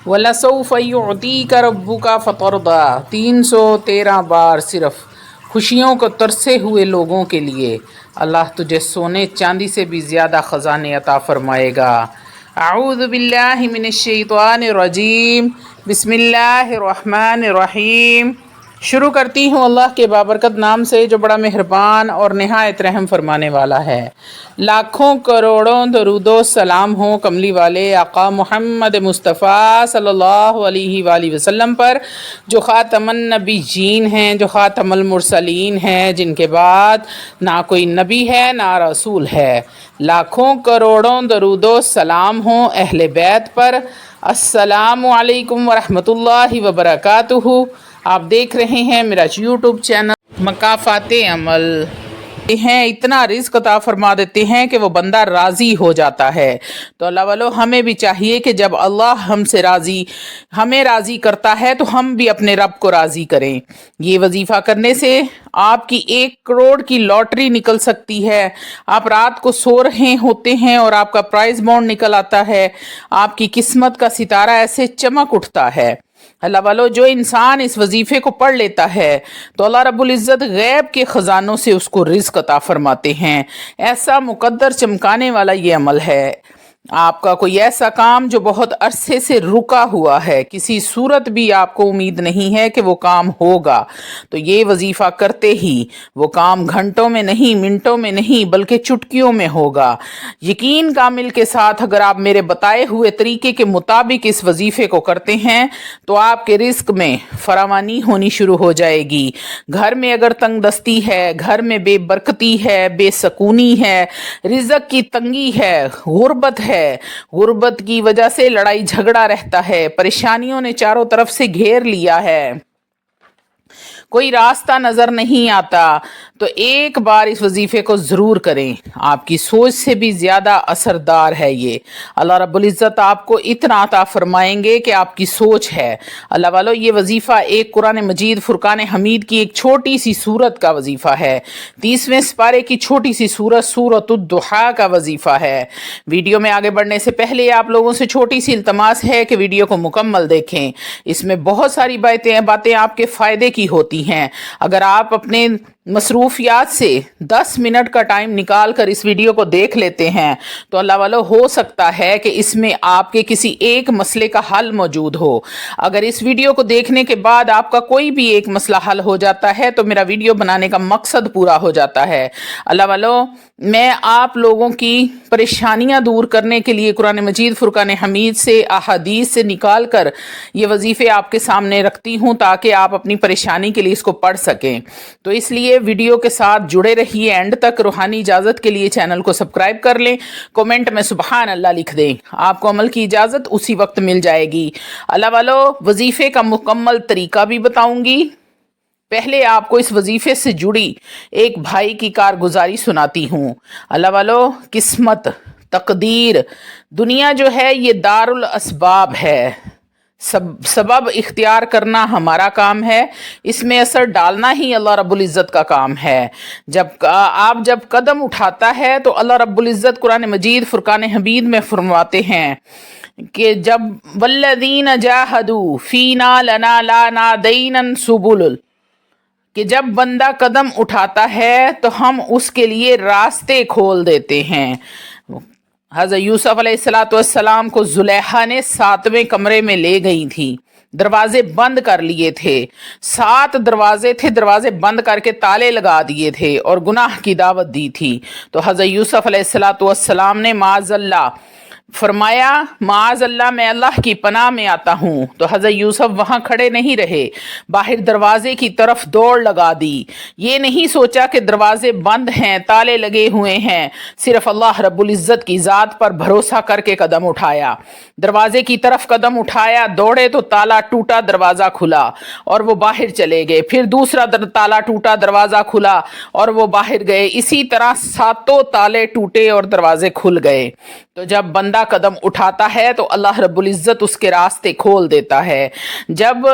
وَلَسَوْفَ يُعْطِيكَ رَبُّكَ فَتَرْضَىٰ 313 بار صرف خوشیوں کو ترسے ہوئے لوگوں کے لیے اللہ تجھے سونے چاندی سے بھی زیادہ خزانے عطا فرمائے گا۔ اعوذ باللہ من الشیطان الرجیم، بسم اللہ الرحمن الرحیم۔ شروع کرتی ہوں اللہ کے بابرکت نام سے جو بڑا مہربان اور نہایت رحم فرمانے والا ہے۔ لاکھوں کروڑوں درود و سلام ہوں کملی والے آقا محمد مصطفیٰ صلی اللہ علیہ وآلہ وسلم پر، جو خاتم النبیین ہیں، جو خاتم المرسلین ہیں، جن کے بعد نہ کوئی نبی ہے نہ رسول ہے۔ لاکھوں کروڑوں درود و سلام ہوں اہل بیت پر۔ السلام علیکم ورحمۃ اللہ وبرکاتہ۔ آپ دیکھ رہے ہیں میرا یوٹیوب چینل مکافات عمل ہیں۔ اتنا رزق عطا فرما دیتے ہیں کہ وہ بندہ راضی ہو جاتا ہے۔ تو اللہ والو ہمیں بھی چاہیے کہ جب اللہ ہمیں راضی کرتا ہے تو ہم بھی اپنے رب کو راضی کریں۔ یہ وظیفہ کرنے سے آپ کی 1 کروڑ کی لاٹری نکل سکتی ہے۔ آپ رات کو سو رہے ہوتے ہیں اور آپ کا پرائز بانڈ نکل آتا ہے، آپ کی قسمت کا ستارہ ایسے چمک اٹھتا ہے۔ اللہ والو جو انسان اس وظیفے کو پڑھ لیتا ہے تو اللہ رب العزت غیب کے خزانوں سے اس کو رزق عطا فرماتے ہیں۔ ایسا مقدر چمکانے والا یہ عمل ہے۔ آپ کا کوئی ایسا کام جو بہت عرصے سے رکا ہوا ہے، کسی صورت بھی آپ کو امید نہیں ہے کہ وہ کام ہوگا، تو یہ وظیفہ کرتے ہی وہ کام گھنٹوں میں نہیں، منٹوں میں نہیں، بلکہ چٹکیوں میں ہوگا۔ یقین کامل کے ساتھ اگر آپ میرے بتائے ہوئے طریقے کے مطابق اس وظیفے کو کرتے ہیں تو آپ کے رزق میں فراوانی ہونی شروع ہو جائے گی۔ گھر میں اگر تنگ دستی ہے، گھر میں بے برکتی ہے، بے سکونی ہے، رزق کی تنگی ہے، غربت ہے، غربت کی وجہ سے لڑائی جھگڑا رہتا ہے، پریشانیوں نے چاروں طرف سے گھیر لیا ہے، کوئی راستہ نظر نہیں آتا، تو ایک بار اس وظیفے کو ضرور کریں۔ آپ کی سوچ سے بھی زیادہ اثردار ہے یہ۔ اللہ رب العزت آپ کو اتنا عطا فرمائیں گے کہ آپ کی سوچ ہے۔ اللہ والو یہ وظیفہ ایک قرآن مجید فرقان حمید کی ایک چھوٹی سی سورت کا وظیفہ ہے۔ 30ویں سپارے کی چھوٹی سی سورت سورۃ الضحیٰ کا وظیفہ ہے۔ ویڈیو میں آگے بڑھنے سے پہلے آپ لوگوں سے چھوٹی سی التماس ہے کہ ویڈیو کو مکمل دیکھیں۔ اس میں بہت ساری باتیں آپ کے فائدے کی ہوتی ہیں۔ اگر آپ اپنے مصروفیات سے 10 منٹ کا ٹائم نکال کر اس ویڈیو کو دیکھ لیتے ہیں تو اللہ والو ہو سکتا ہے کہ اس میں آپ کے کسی ایک مسئلے کا حل موجود ہو۔ اگر اس ویڈیو کو دیکھنے کے بعد آپ کا کوئی بھی ایک مسئلہ حل ہو جاتا ہے تو میرا ویڈیو بنانے کا مقصد پورا ہو جاتا ہے۔ اللہ والو میں آپ لوگوں کی پریشانیاں دور کرنے کے لیے قرآن مجید فرقان حمید سے احادیث سے نکال کر یہ وظیفے آپ کے سامنے رکھتی ہوں تاکہ آپ اپنی پریشانی کے لیے اس کو پڑھ سکیں۔ تو اس لیے ویڈیو کے ساتھ جڑے رہیے اینڈ تک۔ روحانی اجازت کے لیے چینل کو سبسکرائب کر لیں، کومنٹ میں سبحان اللہ لکھ دیں، آپ کو عمل کی اجازت اسی وقت مل جائے گی۔ اللہ والو وظیفے کا مکمل طریقہ بھی بتاؤں گی۔ پہلے آپ کو اس وظیفے سے جڑی ایک بھائی کی کارگزاری سناتی ہوں۔ اللہ والو قسمت، تقدیر، دنیا جو ہے یہ دار الاسباب ہے۔ سبب اختیار کرنا ہمارا کام ہے، اس میں اثر ڈالنا ہی اللہ رب العزت کا کام ہے۔ جب قدم اٹھاتا ہے تو اللہ رب العزت قرآن مجید فرقان حمید میں فرماتے ہیں کہ جب والذین جاہدوا فینا لنہدینہ سبل، کہ جب بندہ قدم اٹھاتا ہے تو ہم اس کے لیے راستے کھول دیتے ہیں۔ حضرت یوسف علیہ السلام کو زلیخا نے 7ویں کمرے میں لے گئی تھی، دروازے بند کر لیے تھے، 7 دروازے تھے، دروازے بند کر کے تالے لگا دیے تھے اور گناہ کی دعوت دی تھی۔ تو حضرت یوسف علیہ السلام نے معاذ اللہ فرمایا، معاذ اللہ میں اللہ کی پناہ میں آتا ہوں۔ تو حضرت یوسف وہاں کھڑے نہیں رہے، باہر دروازے کی طرف دوڑ لگا دی۔ یہ نہیں سوچا کہ دروازے بند ہیں، تالے لگے ہوئے ہیں، صرف اللہ رب العزت کی ذات پر بھروسہ کر کے قدم اٹھایا، دروازے کی طرف قدم اٹھایا، دوڑے تو تالا ٹوٹا، دروازہ کھلا اور وہ باہر چلے گئے، پھر دوسرا تالا ٹوٹا، دروازہ کھلا اور وہ باہر گئے، اسی طرح 7 تالے ٹوٹے اور دروازے کھل گئے۔ تو جب بندہ قدم اٹھاتا ہے تو اللہ رب العزت اس کے راستے کھول دیتا ہے۔ جب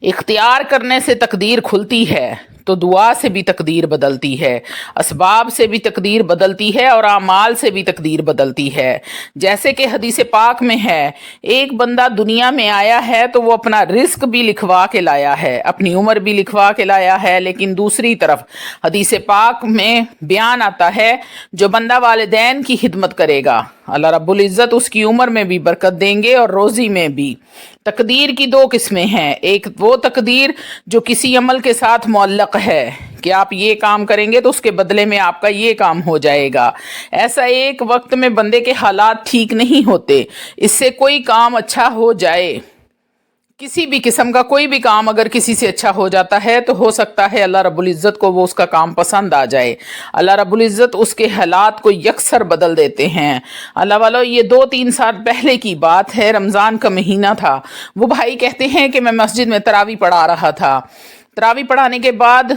इख्तियार करने से तकदीर खुलती है तो दुआ से भी तकदीर बदलती है, असबाब से भी तकदीर बदलती है और आमाल से भी तकदीर बदलती है। जैसे कि हदीस पाक में है, एक बंदा दुनिया में आया है तो वो अपना रिस्क भी लिखवा के लाया है, अपनी उम्र भी लिखवा के लाया है, लेकिन दूसरी तरफ हदीस पाक में बयान आता है जो बंदा वालिदैन की खिदमत करेगा अल्लाह रब्बुल इज़्ज़त उसकी उम्र में भी बरकत देंगे और रोज़ी में भी। तकदीर की दो किस्में हैं, एक वो तकदीर जो किसी अमल के साथ मुअल्लक़ है कि आप ये काम करेंगे तो उसके बदले में आपका ये काम हो जाएगा। ऐसा एक वक्त में बंदे के हालात ठीक नहीं होते, इससे कोई काम अच्छा हो जाए, किसी भी किस्म का कोई भी काम अगर किसी से अच्छा हो जाता है तो हो सकता है अल्लाह रब्बुल इज़्ज़त को वो उसका काम पसंद आ जाए, अल्लाह रब्बुल इज़्ज़त उसके हालात को यकसर बदल देते हैं। अल्लाह वालों, ये 2-3 साल पहले की बात है, रमज़ान का महीना था। वो भाई कहते हैं कि मैं मस्जिद में तरावी पढ़ा रहा था। तरावी पढ़ाने के बाद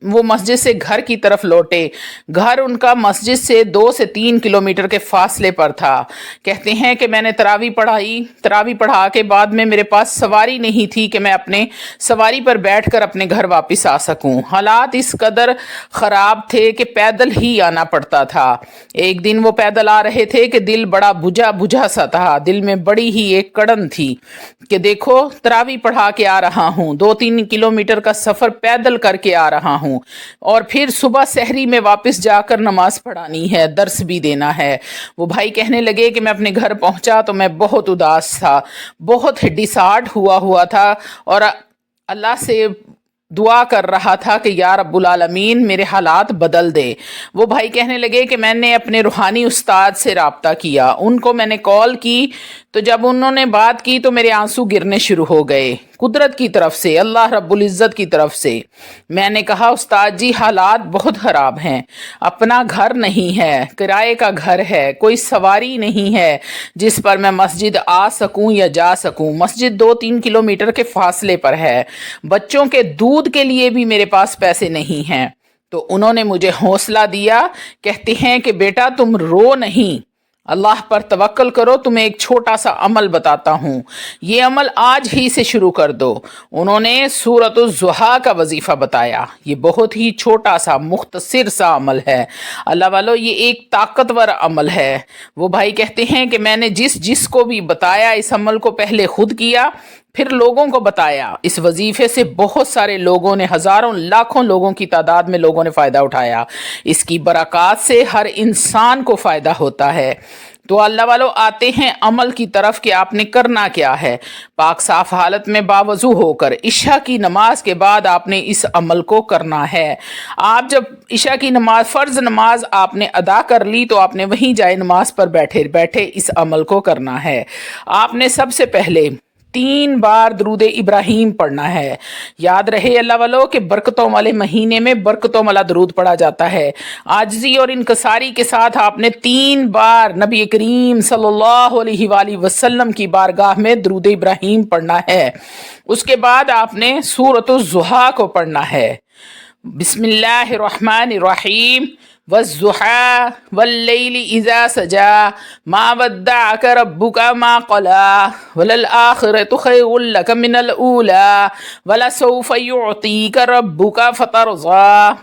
वो मस्जिद से घर की तरफ लौटे। घर उनका मस्जिद से 2 से 3 किलोमीटर के फासले पर था। कहते हैं कि मैंने तरावी पढ़ाई, तरावी पढ़ा के बाद में मेरे पास सवारी नहीं थी कि मैं अपने सवारी पर बैठकर अपने घर वापस आ सकूं। हालात इस कदर ख़राब थे कि पैदल ही आना पड़ता था। एक दिन वो पैदल आ रहे थे कि दिल बड़ा बुझा बुझा सा था, दिल में बड़ी ही एक कड़न थी कि देखो तरावी पढ़ा के आ रहा हूँ, 2-3 किलोमीटर का सफ़र पैदल करके आ रहा हूँ और फिर सुबह सहरी में वापस जाकर नमाज पढ़ानी है, दर्स भी देना है। वो भाई कहने लगे कि मैं अपने घर पहुंचा तो मैं बहुत उदास था, बहुत डिसहार्ट हुआ था और अल्लाह से दुआ कर रहा था कि या रब्बुल आलमीन मेरे हालात बदल दे। वो भाई कहने लगे कि मैंने अपने रूहानी उस्ताद से राब्ता किया, उनको मैंने कॉल की, तो जब उन्होंने बात की तो मेरे आंसू गिरने शुरू हो गए, कुदरत की तरफ से, अल्लाह रब्बुल इज़्ज़त की तरफ से। मैंने कहा उस्ताद जी हालात बहुत ख़राब हैं, अपना घर नहीं है, किराए का घर है, कोई सवारी नहीं है जिस पर मैं मस्जिद आ सकूं या जा सकूं। मस्जिद 2-3 किलोमीटर के फासले पर है, बच्चों के दूध के लिए भी मेरे पास पैसे नहीं हैं। तो उन्होंने मुझे हौसला दिया, कहते हैं कि बेटा तुम रो नहीं, अल्लाह पर तवक्कल करो, तुम्हें एक छोटा सा अमल बताता हूँ, ये अमल आज ही से शुरू कर दो। उन्होंने सूरतुज़ ज़ुहा का वजीफ़ा बताया। ये बहुत ही छोटा सा मुख्तसर सा अमल है अल्लाह वालों, ये एक ताकतवर अमल है। वो भाई कहते हैं कि मैंने जिसको भी बताया इस अमल को पहले खुद किया, फिर लोगों को बताया। इस वजीफे से बहुत सारे लोगों ने, हज़ारों लाखों लोगों की तादाद में लोगों ने फ़ायदा उठाया। इसकी बरक़ात से हर इंसान को फ़ायदा होता है। तो अल्लाह वालों आते हैं अमल की तरफ कि आपने करना क्या है। पाक साफ़ हालत में बावज़ू होकर इशा की नमाज के बाद आपने इस अमल को करना है। आप जब इशा की नमाज, फ़र्ज़ नमाज आपने अदा कर ली तो आपने वहीं जाए नमाज पर बैठे बैठे इस अमल को करना है। आपने सबसे पहले 3 बार दरूद इब्राहीम पढ़ना है। याद रहे अल्लाह वालों के बरकतों वाले महीने में बरकतों वाला दरूद पढ़ा जाता है। आजिज़ी और इनकसारी के साथ आपने 3 बार नबी करीम सल्लल्लाहु अलैहि वसल्लम की बारगाह में दरूद इब्राहीम पढ़ना है। उसके बाद आपने सूरतुज़ ज़ुहा को पढ़ना है। बिस्मिल्लाहिर्रहमानिर्रहीम, वज़्ज़ुहा वल्लैलि इज़ा सजा, मा वद्दअक रब्बुका मा क़ला, वलल आखिरतु खैरुल लक मिनल ऊला, वलसौफ़ युअतीक रब्बुका फ़तरज़ा।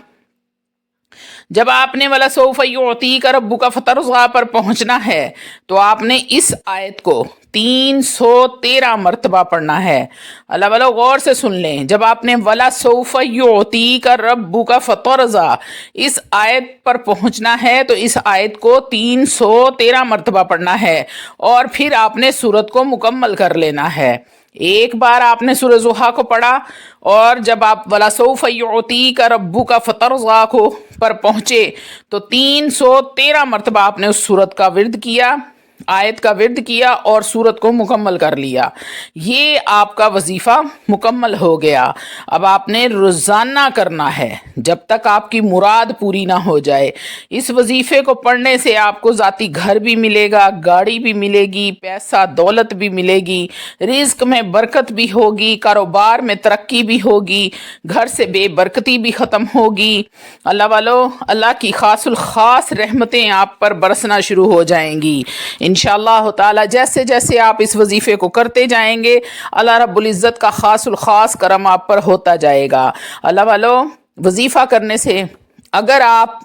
जब आपने वला सौफ़ युअतीक रब्बुका फ़तरज़ा पर पहुँचना है तो आपने इस आयत को 313 मरतबा पढ़ना है। अल्लाह वाला गौर से सुन लें, जब आपने वला सौफ़ युअतीका रब्बुका फ़तरज़ा इस आयत पर पहुँचना है तो इस आयत को 313 मरतबा पढ़ना है और फिर आपने सूरत को मुकम्मल कर लेना है। एक बार आपने सूरह ज़ुहा को पढ़ा और जब आप वला सौफ़ युअतीका रब्बुका फ़तरज़ा को पर पहुँचे तो 313 मरतबा आपने उस सूरत का विर्द किया, आयत का विर्द किया और सूरत को मुकम्मल कर लिया। ये आपका वजीफ़ा मुकम्मल हो गया। अब आपने रोज़ाना करना है जब तक आपकी मुराद पूरी ना हो जाए। इस वजीफ़े को पढ़ने से आपको ज़ाती घर भी मिलेगा, गाड़ी भी मिलेगी, पैसा दौलत भी मिलेगी, रिज़्क में बरकत भी होगी, कारोबार में तरक्की भी होगी, घर से बेबरकती भी ख़त्म होगी। अल्लाह वालों, अल्लाह की ख़ासुल ख़ास रहमतें आप पर बरसना शुरू हो जाएंगी। इंशाअल्लाह ताला जैसे जैसे आप इस वजीफ़े को करते जाएंगे अल्लाह रब्बुल इज़्ज़त का ख़ासुल ख़ास करम आप पर होता जाएगा। अल्लाह वालों, वजीफ़ा करने से अगर आप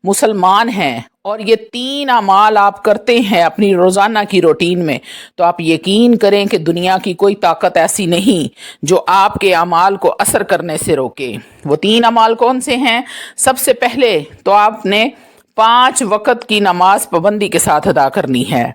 मुसलमान हैं और ये 3 अमाल आप करते हैं अपनी रोज़ाना की रूटीन में, तो आप यकीन करें कि दुनिया की कोई ताकत ऐसी नहीं जो आपके अमाल को असर करने से रोके। वो 3 अमाल कौन से हैं? सबसे पहले तो आपने 5 वक़्त की नमाज पाबंदी के साथ अदा करनी है।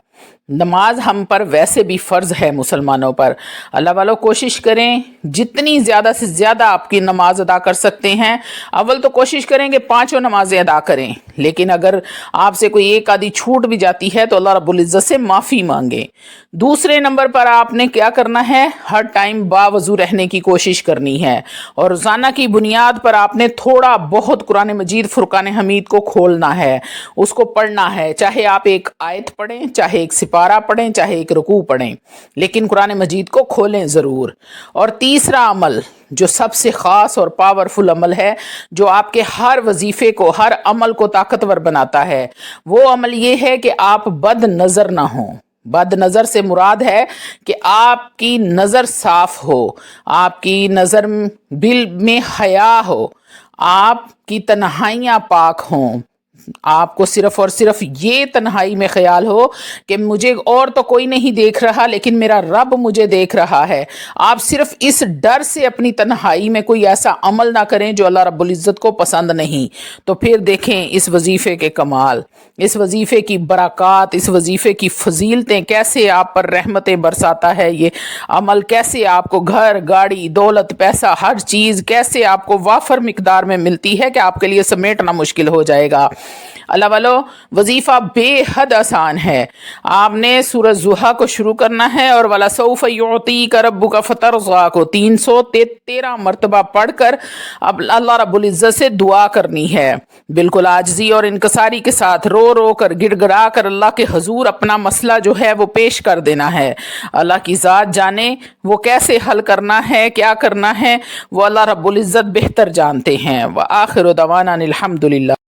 नमाज हम पर वैसे भी फ़र्ज़ है मुसलमानों पर। अल्लाह वालों, कोशिश करें जितनी ज़्यादा से ज़्यादा आपकी नमाज अदा कर सकते हैं। अव्वल तो कोशिश करें कि 5 नमाज़ें अदा करें, लेकिन अगर आपसे कोई एक आधी छूट भी जाती है तो अल्लाह रब्बुल इज़्ज़त से माफ़ी मांगे। दूसरे नंबर पर आपने क्या करना है? हर टाइम बावज़ू रहने की कोशिश करनी है और रोज़ाना की बुनियाद पर आपने थोड़ा बहुत कुरान मजीद फुरकान हमीद को खोलना है, उसको पढ़ना है। चाहे आप एक आयत पढ़ें, चाहे एक सिपारा पढ़ें, चाहे एक रुकू पढ़ें, लेकिन कुरान मजीद को खोलें ज़रूर। और तीसरा अमल जो सबसे ख़ास और पावरफुल अमल है, जो आपके हर वजीफ़े को, हर अमल को ताकतवर बनाता है, वो अमल ये है कि आप बद नज़र ना हों। बद नज़र से मुराद है कि आपकी नज़र साफ हो, आपकी नज़र दिल में हया हो, आपकी तन्हाइयाँ पाक हों, आपको सिर्फ और सिर्फ ये तन्हाई में ख्याल हो कि मुझे और तो कोई नहीं देख रहा लेकिन मेरा रब मुझे देख रहा है। आप सिर्फ इस डर से अपनी तन्हाई में कोई ऐसा अमल ना करें जो अल्लाह रब्बुल इज़्ज़त को पसंद नहीं। तो फिर देखें इस वजीफ़े के कमाल, इस वजीफ़े की बरक़ात, इस वजीफ़े की फजीलतें, कैसे आप पर रहमतें बरसाता है ये अमल, कैसे आपको घर, गाड़ी, दौलत, पैसा, हर चीज़ कैसे आपको वाफर मिकदार में मिलती है कि आपके लिए समेटना मुश्किल हो जाएगा। अल्लाह वालों, वजीफ़ा बेहद आसान है। आपने सूरह ज़ुहा को शुरू करना है और वाला सौफ़ युअतीका रब्बुका फ़तरज़ा को 313 मरतबा पढ़कर अब अल्लाह रब्बुल इज़्ज़त से दुआ करनी है। बिल्कुल आजिज़ी और इनकसारी के साथ रो रो कर, गिड़गिड़ा कर अल्लाह के हजूर अपना मसला जो है वो पेश कर देना है। अल्लाह की ज़ात जाने वो कैसे हल करना है, क्या करना है, वो अल्लाह रब्बुल इज़्ज़त बेहतर जानते हैं। व आखिर दवाना अनिल हम्दुलिल्लाह।